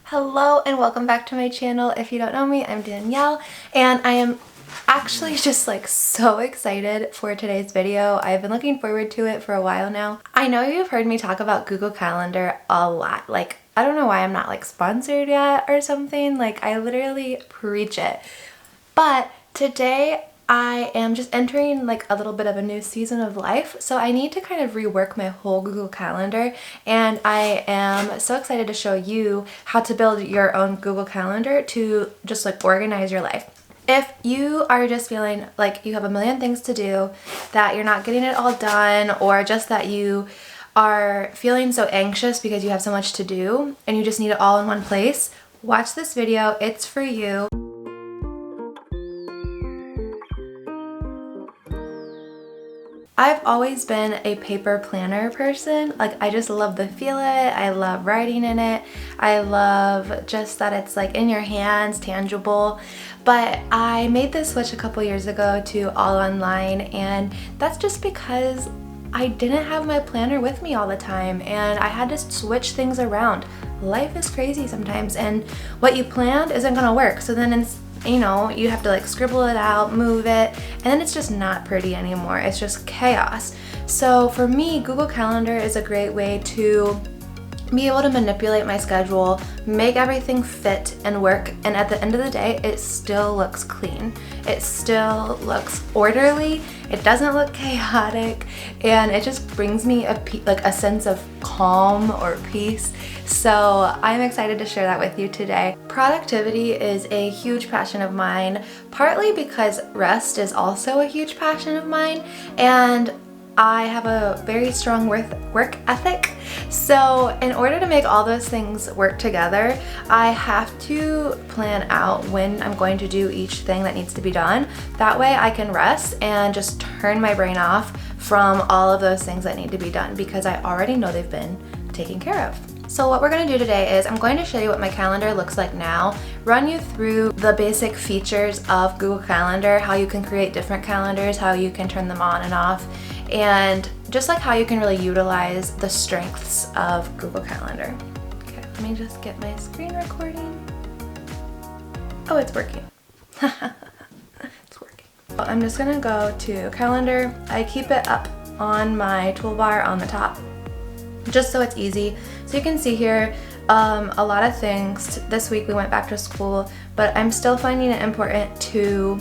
Hello and welcome back to my channel. If you don't know me, I'm Danielle and I am actually just like so excited for today's video. I've been looking forward to it for a while now. I know you've heard me talk about Google Calendar a lot. Like, I don't know why I'm not like sponsored yet or something. Like, I literally preach it. But today I am just entering like a little bit of a new season of life, so I need to kind of rework my whole Google Calendar, and I am so excited to show you how to build your own Google Calendar to just like organize your life. If you are just feeling like you have a million things to do, that you're not getting it all done, or just that you are feeling so anxious because you have so much to do and you just need it all in one place, watch this video. It's for you. I've always been a paper planner person. Like, I just love the feel of it. I love writing in it. I love just that it's like in your hands, tangible. But I made this switch a couple years ago to all online, and that's just because I didn't have my planner with me all the time and I had to switch things around. Life is crazy sometimes, and what you planned isn't gonna work. So then you have to like scribble it out, move it, and then it's just not pretty anymore. It's just chaos. So for me, Google Calendar is a great way to be able to manipulate my schedule, make everything fit and work, and at the end of the day, it still looks clean. It still looks orderly. It doesn't look chaotic, and it just brings me a sense of calm or peace. So I'm excited to share that with you today. Productivity is a huge passion of mine, partly because rest is also a huge passion of mine, and I have a very strong work ethic. So in order to make all those things work together, I have to plan out when I'm going to do each thing that needs to be done. That way I can rest and just turn my brain off from all of those things that need to be done because I already know they've been taken care of. So what we're going to do today is I'm going to show you what my calendar looks like now, run you through the basic features of Google Calendar, how you can create different calendars, how you can turn them on and off, and just like how you can really utilize the strengths of Google Calendar. Okay, let me just get my screen recording. Oh, it's working. It's working. I'm just gonna go to Calendar. I keep it up on my toolbar on the top, just so it's easy. So you can see here a lot of things. This week we went back to school, but I'm still finding it important to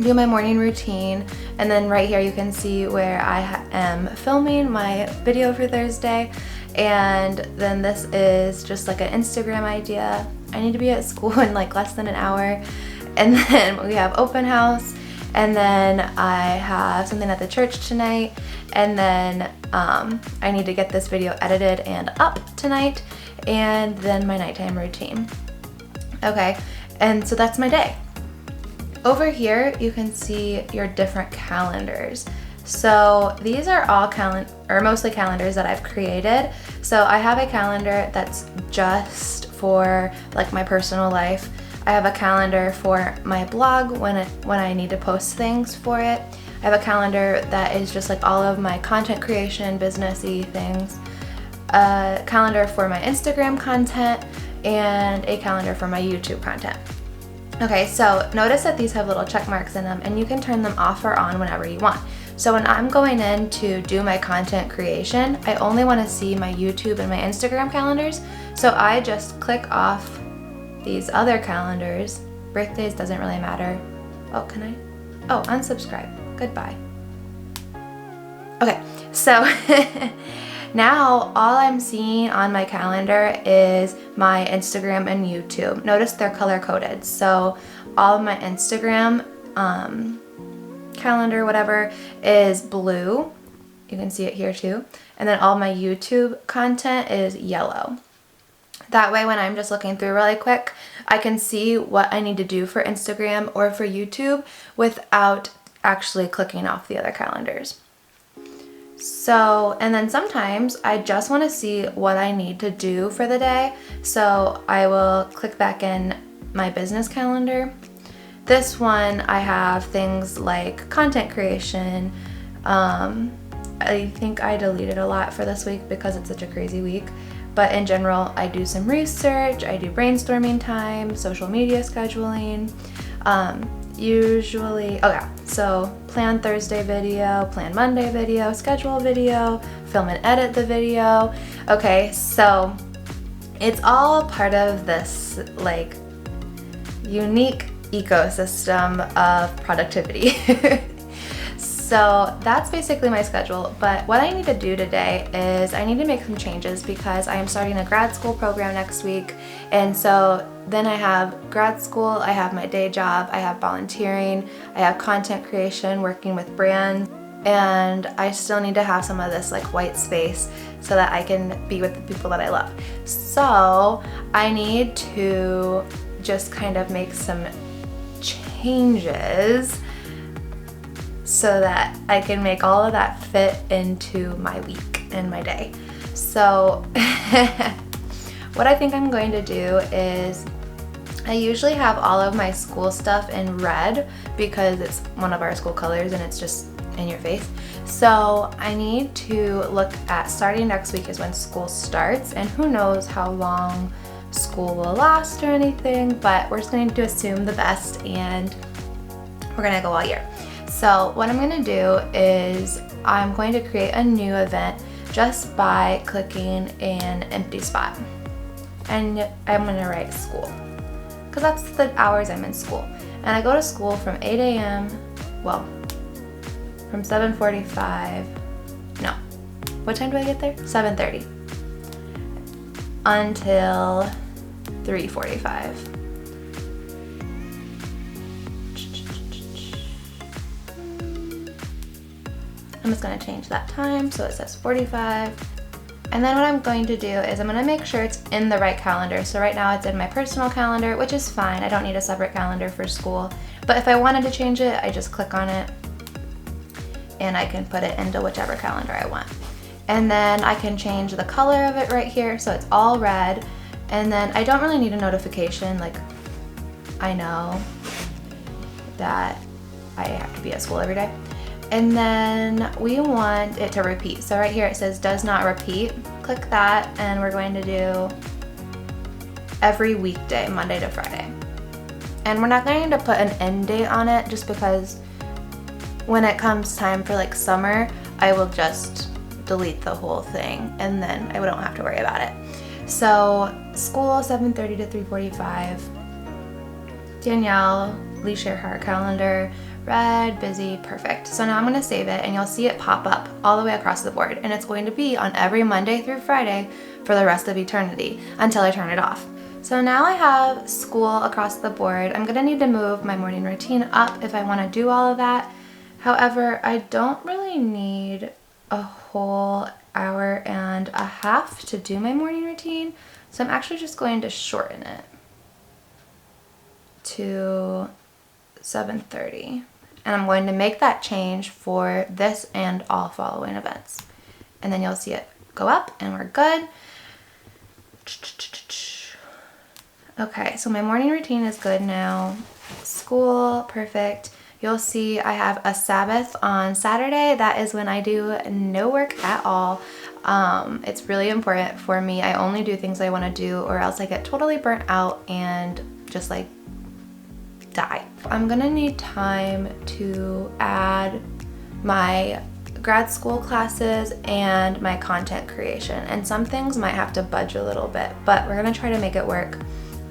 do my morning routine. And then right here you can see where I am filming my video for Thursday. And then this is just like an Instagram idea. I need to be at school in like less than an hour. And then we have open house. And then I have something at the church tonight. And then I need to get this video edited and up tonight. And then my nighttime routine. Okay, and so that's my day. Over here, you can see your different calendars. So these are all mostly calendars that I've created. So I have a calendar that's just for like my personal life. I have a calendar for my blog when I need to post things for it. I have a calendar that is just like all of my content creation, businessy things. A calendar for my Instagram content, and a calendar for my YouTube content. Okay, so notice that these have little check marks in them, and you can turn them off or on whenever you want. So when I'm going in to do my content creation, I only want to see my YouTube and my Instagram calendars. So I just click off these other calendars. Birthdays doesn't really matter. Oh, can I? Oh, unsubscribe. Goodbye. Okay, so now all I'm seeing on my calendar is my Instagram and YouTube. Notice they're color coded. So all of my Instagram calendar, whatever, is blue. You can see it here too. And then all my YouTube content is yellow. That way when I'm just looking through really quick, I can see what I need to do for Instagram or for YouTube without actually clicking off the other calendars. So, and then sometimes I just want to see what I need to do for the day. So I will click back in my business calendar. This one I have things like content creation. I think I deleted a lot for this week because it's such a crazy week. But in general, I do some research, I do brainstorming time, social media scheduling, usually, oh yeah, so plan Thursday video, plan Monday video, schedule video, film and edit the video. Okay, so it's all part of this like unique ecosystem of productivity. So that's basically my schedule, but what I need to do today is I need to make some changes because I am starting a grad school program next week, and so then I have grad school, I have my day job, I have volunteering, I have content creation, working with brands, and I still need to have some of this like white space so that I can be with the people that I love. So I need to just kind of make some changes so that I can make all of that fit into my week and my day. So what I think I'm going to do is I usually have all of my school stuff in red because it's one of our school colors and it's just in your face. So I need to look at starting next week is when school starts, and who knows how long school will last or anything, but we're just going to assume the best and we're going to go all year. So what I'm going to do is I'm going to create a new event just by clicking an empty spot. And I'm going to write school because that's the hours I'm in school. And I go to school from 8 a.m., well, from 7:45, no, what time do I get there? 7:30 until 3:45. I'm just going to change that time so it says 45. And then what I'm going to do is I'm going to make sure it's in the right calendar. So right now it's in my personal calendar, which is fine. I don't need a separate calendar for school. But if I wanted to change it, I just click on it and I can put it into whichever calendar I want. And then I can change the color of it right here so it's all red. And then I don't really need a notification, like I know that I have to be at school every day. And then we want it to repeat. So right here it says does not repeat. Click that and we're going to do every weekday, Monday to Friday. And we're not going to put an end date on it just because when it comes time for like summer, I will just delete the whole thing and then I don't have to worry about it. So school 7:30 to 3:45. Danielle, Lee Tschirhart calendar. Red, busy, perfect. So now I'm going to save it and you'll see it pop up all the way across the board, and it's going to be on every Monday through Friday for the rest of eternity until I turn it off. So now I have school across the board. I'm going to need to move my morning routine up if I want to do all of that. However, I don't really need a whole hour and a half to do my morning routine, so I'm actually just going to shorten it to 7:30. And I'm going to make that change for this and all following events. And then you'll see it go up and we're good. Okay, so my morning routine is good now. School, perfect. You'll see I have a Sabbath on Saturday. That is when I do no work at all. It's really important for me. I only do things I want to do or else I get totally burnt out and just like die. I'm gonna need time to add my grad school classes and my content creation, and some things might have to budge a little bit, but we're gonna try to make it work.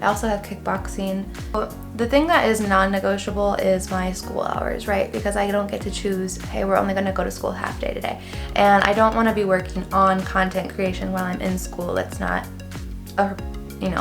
I also have kickboxing. The thing that is non-negotiable is my school hours, right? Because I don't get to choose, hey, we're only gonna go to school half day today. And I don't wanna be working on content creation while I'm in school. That's not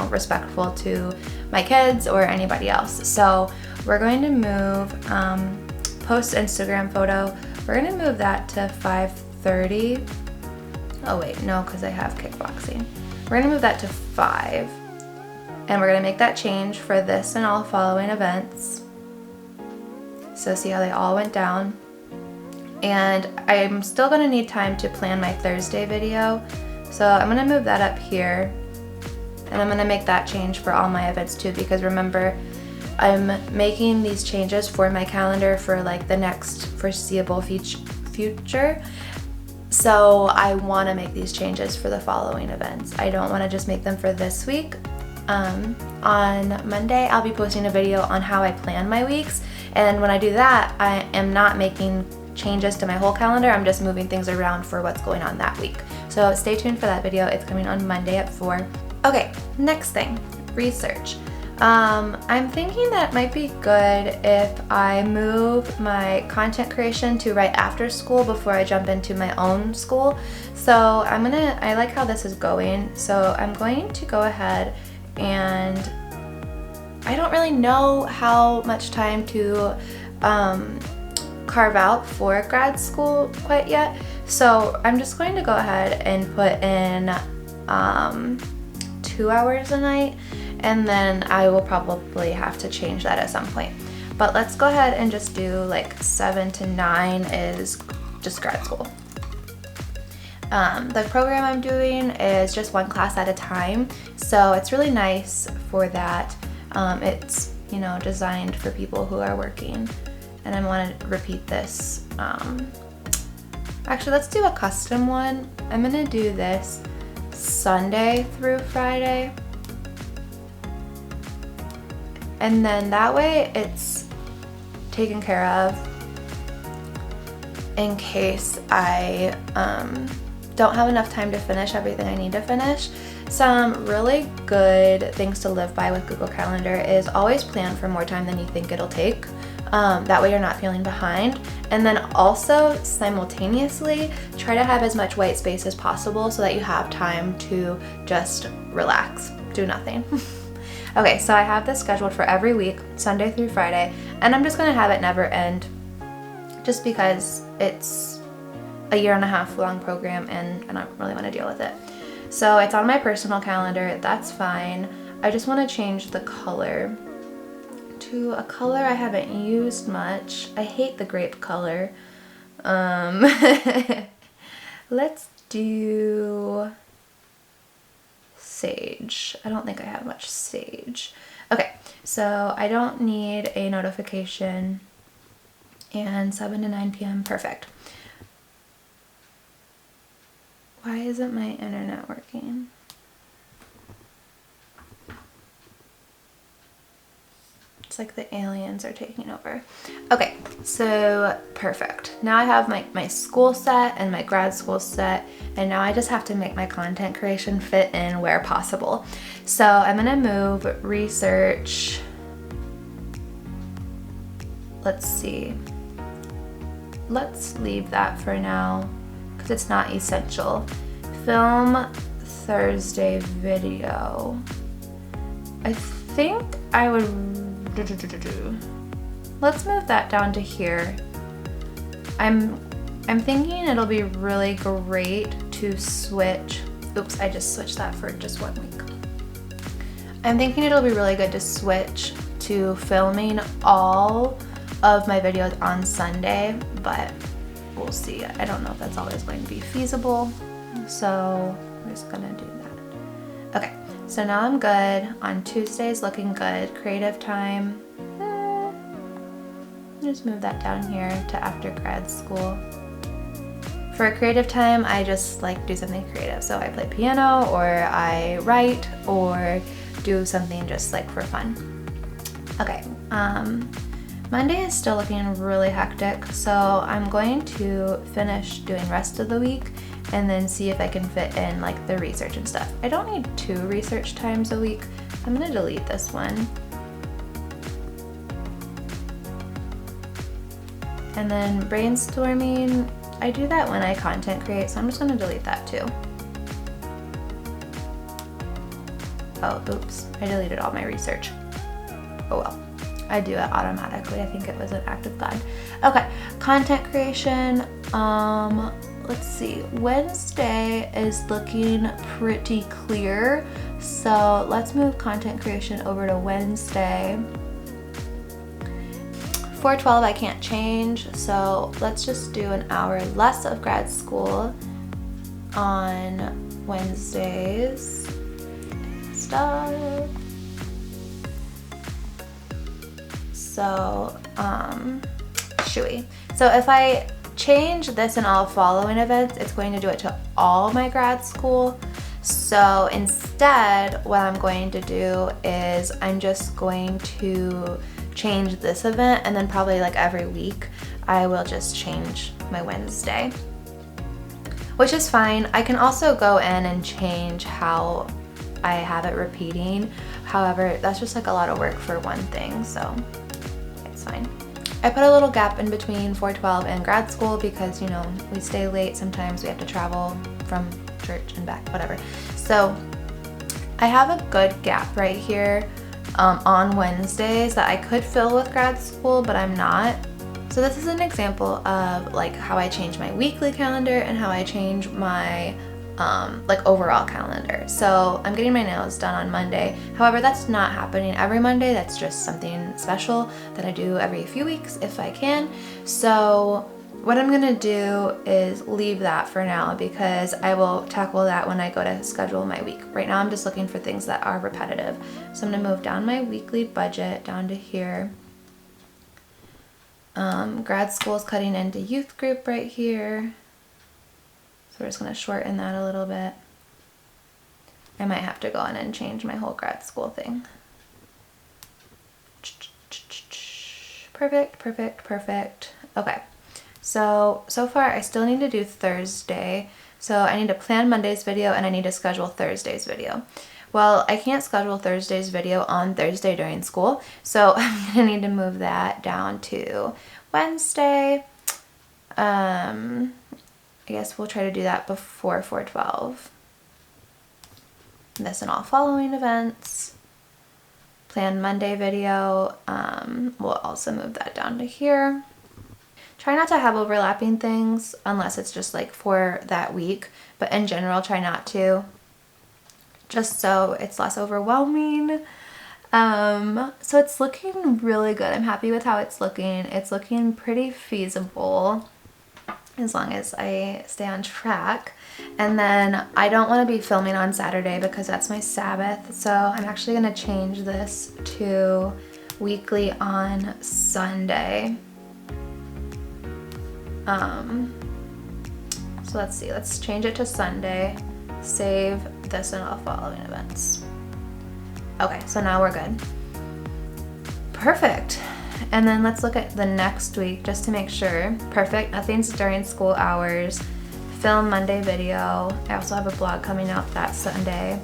respectful to my kids or anybody else. So we're going to move post Instagram photo. We're gonna move that to 5:30. Oh wait, no, because I have kickboxing. We're gonna move that to 5. And we're gonna make that change for this and all following events. So see how they all went down. And I'm still gonna need time to plan my Thursday video. So I'm gonna move that up here. And I'm gonna make that change for all my events too, because remember, I'm making these changes for my calendar for like the next foreseeable future. So I want to make these changes for the following events. I don't want to just make them for this week. On Monday, I'll be posting a video on how I plan my weeks. And when I do that, I am not making changes to my whole calendar. I'm just moving things around for what's going on that week. So stay tuned for that video. It's coming on Monday at 4. Okay, next thing, research. I'm thinking that it might be good if I move my content creation to right after school before I jump into my own school. So I like how this is going. So I'm going to go ahead and I don't really know how much time to carve out for grad school quite yet. So I'm just going to go ahead and put in 2 hours a night, and then I will probably have to change that at some point. But let's go ahead and just do like 7 to 9 is just grad school. The program I'm doing is just one class at a time, so it's really nice for that. It's, you know, designed for people who are working, and I want to repeat this. Actually, let's do a custom one. I'm gonna do this Sunday through Friday, and then that way it's taken care of in case I don't have enough time to finish everything I need to finish. Some really good things to live by with Google Calendar is always plan for more time than you think it'll take. That way you're not feeling behind. And then also simultaneously try to have as much white space as possible so that you have time to just relax, do nothing. Okay, so I have this scheduled for every week, Sunday through Friday, and I'm just gonna have it never end just because it's a 1.5 year long program and I don't really want to deal with it. So it's on my personal calendar, that's fine. I just want to change the color to a color I haven't used much. I hate the grape color. Let's do sage. I don't think I have much sage. Okay, so I don't need a notification, and 7 to 9 p.m. perfect. Why isn't my internet working? It's like the aliens are taking over. Okay, so perfect. Now I have my school set and my grad school set, and now I just have to make my content creation fit in where possible. So I'm gonna move research. Let's see. Let's leave that for now, because it's not essential. Film Thursday video. I think I would, let's move that down to here. I'm thinking it'll be really great to switch. Oops, I just switched that for just 1 week. I'm thinking it'll be really good to switch to filming all of my videos on Sunday, but we'll see. I don't know if that's always going to be feasible, so I'm just gonna do that. Okay, so now I'm good. On Tuesdays, looking good. Creative time, just move that down here to after grad school. For a creative time, I just like do something creative. So I play piano, or I write, or do something just like for fun. Okay, Monday is still looking really hectic, so I'm going to finish doing rest of the week and then see if I can fit in like the research and stuff. I don't need 2 research times a week. I'm gonna delete this one. And then brainstorming, I do that when I content create, so I'm just gonna delete that too. Oh, oops, I deleted all my research. Oh well. I do it automatically. I think it was an act of God. Okay, content creation. Let's see. Wednesday is looking pretty clear, so let's move content creation over to Wednesday. 4/12 I can't change, so let's just do an hour less of grad school on Wednesdays. Stop. So, shooey. So if I change this and all following events, it's going to do it to all my grad school. So instead, what I'm going to do is I'm just going to change this event, and then probably like every week I will just change my Wednesday, which is fine. I can also go in and change how I have it repeating. However, that's just like a lot of work for one thing, so it's fine. I put a little gap in between 412 and grad school because, you know, we stay late. Sometimes we have to travel from church and back, whatever. So I have a good gap right here on Wednesdays that I could fill with grad school, but I'm not. So this is an example of like how I change my weekly calendar and how I change my like overall calendar. So I'm getting my nails done on Monday. However, that's not happening every Monday. That's just something special that I do every few weeks if I can. So what I'm gonna do is leave that for now because I will tackle that when I go to schedule my week. Right now I'm just looking for things that are repetitive. So I'm gonna move down my weekly budget down to here. Grad school is cutting into youth group right here. So we're just gonna shorten that a little bit. I might have to go in and change my whole grad school thing. Perfect, perfect, perfect. Okay. So far I still need to do Thursday. So I need to plan Monday's video and I need to schedule Thursday's video. Well, I can't schedule Thursday's video on Thursday during school. So I'm gonna need to move that down to Wednesday. I guess we'll try to do that before 412. This and all following events. Plan Monday video. We'll also move that down to here. Try not to have overlapping things unless it's just like for that week, but in general try not to, just so it's less overwhelming. So it's looking really good. I'm happy with how it's looking. It's looking pretty feasible as long as I stay on track. And then I don't want to be filming on Saturday because that's my Sabbath, so I'm actually going to change this to weekly on Sunday. So let's see, let's change it to Sunday, save this and all following events. Okay, so now we're good. Perfect. And then let's look at the next week just to make sure. Perfect, nothing's during school hours. Film Monday video. I also have a blog coming out that Sunday.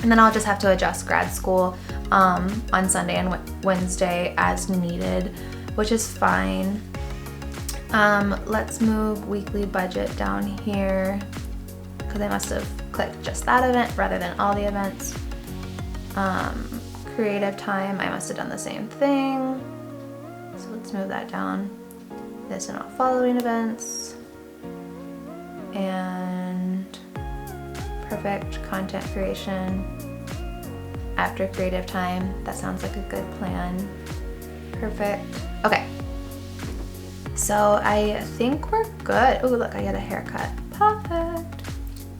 And then I'll just have to adjust grad school on Sunday and Wednesday as needed, which is fine. Let's move weekly budget down here because I must have clicked just that event rather than all the events. Creative time, I must have done the same thing. So let's move that down. This and all following events. And perfect, content creation after creative time. That sounds like a good plan. Perfect. Okay. So I think we're good. Oh, look, I got a haircut. Perfect.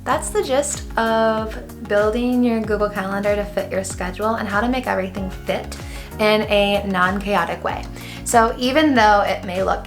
That's the gist of building your Google Calendar to fit your schedule and how to make everything fit in a non-chaotic way. So even though it may look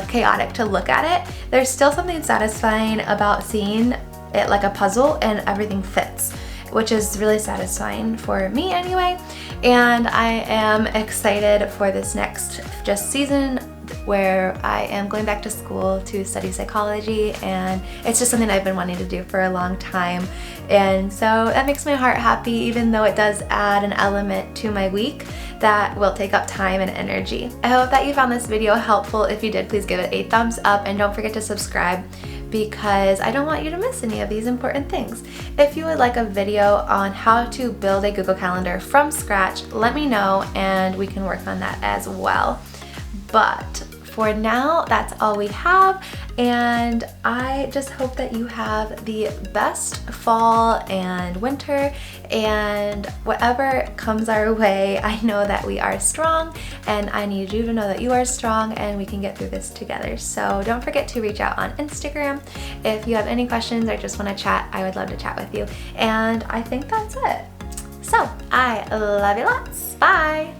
chaotic to look at it, there's still something satisfying about seeing it like a puzzle and everything fits, which is really satisfying for me anyway. And I am excited for this next just season where I am going back to school to study psychology, and it's just something I've been wanting to do for a long time. And so that makes my heart happy, even though it does add an element to my week that will take up time and energy. I hope that you found this video helpful. If you did, please give it a thumbs up and don't forget to subscribe because I don't want you to miss any of these important things. If you would like a video on how to build a Google Calendar from scratch, let me know and we can work on that as well. But for now, that's all we have, and I just hope that you have the best fall and winter, and whatever comes our way, I know that we are strong, and I need you to know that you are strong and we can get through this together. So don't forget to reach out on Instagram if you have any questions or just want to chat. I would love to chat with you, and I think that's it. So I love you lots. Bye.